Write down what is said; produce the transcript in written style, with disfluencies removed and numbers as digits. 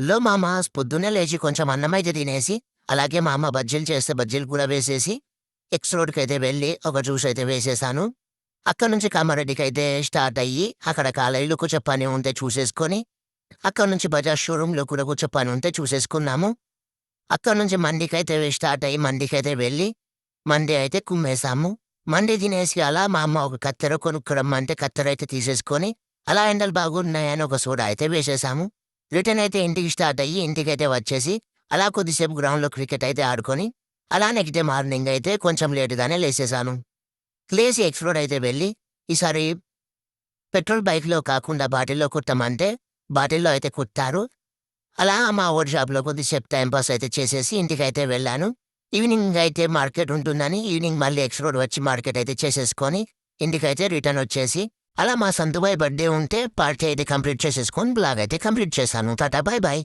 మా అమ్మ పొద్దున్నే లేచి కొంచెం అన్నమైతే తినేసి, అలాగే మా అమ్మ బజ్జీలు చేస్తే బజ్జీలు కూడా వేసేసి, ఎక్స్ రోడ్‌కైతే వెళ్ళి ఒక జ్యూస్ అయితే వేసేసాను. అక్కడి నుంచి కామారెడ్డికైతే స్టార్ట్ అయ్యి, అక్కడ కాలేజీలో కొంచెం పని ఉంటే చూసేసుకొని, అక్కడి నుంచి బజాజ్ షోరూమ్‌లో కూడా కొంచెం పని ఉంటే చూసేసుకున్నాము. అక్కడి నుంచి మండికైతే స్టార్ట్ అయ్యి, మండికైతే వెళ్ళి, మండి అయితే కుమ్మేసాము. మండి తినేసి అలా మా అమ్మ ఒక కత్తెర కొనుక్కురమ్మంటే కత్తెరైతే తీసేసుకొని, అలా ఎండలు బాగున్నాయని ఒక సోడా అయితే వేసేసాము. రిటర్న్ అయితే ఇంటికి స్టార్ట్ అయ్యి, ఇంటికైతే వచ్చేసి, అలా కొద్దిసేపు గ్రౌండ్‌లో క్రికెట్ అయితే ఆడుకొని, అలా నెక్స్ట్ డే మార్నింగ్ అయితే కొంచెం లేట్‌గానే లేసేసాను. లేసి ఎక్స్ రోడ్ అయితే వెళ్ళి, ఈసారి పెట్రోల్ బైక్‌లో కాకుండా బాటిల్‌లో కుట్టమంటే, బాటిల్‌లో అయితే కుట్టారు. అలా మా ఊరి షాప్‌లో కొద్దిసేపు టైమ్ పాస్ అయితే చేసేసి ఇంటికైతే వెళ్ళాను. ఈవినింగ్ అయితే మార్కెట్ ఉంటుందని ఈవినింగ్ మళ్ళీ ఎక్స్ రోడ్ వచ్చి మార్కెట్ అయితే చేసేసుకొని, ఇంటికైతే రిటర్న్ వచ్చేసి, అలా మా సంతుబాయ్ బర్త్‌డే ఉంటే పార్టీ అయితే కంప్లీట్ చేసేసుకొని బ్లాగ్ అయితే కంప్లీట్ చేశాను. టాటా! Bye bye.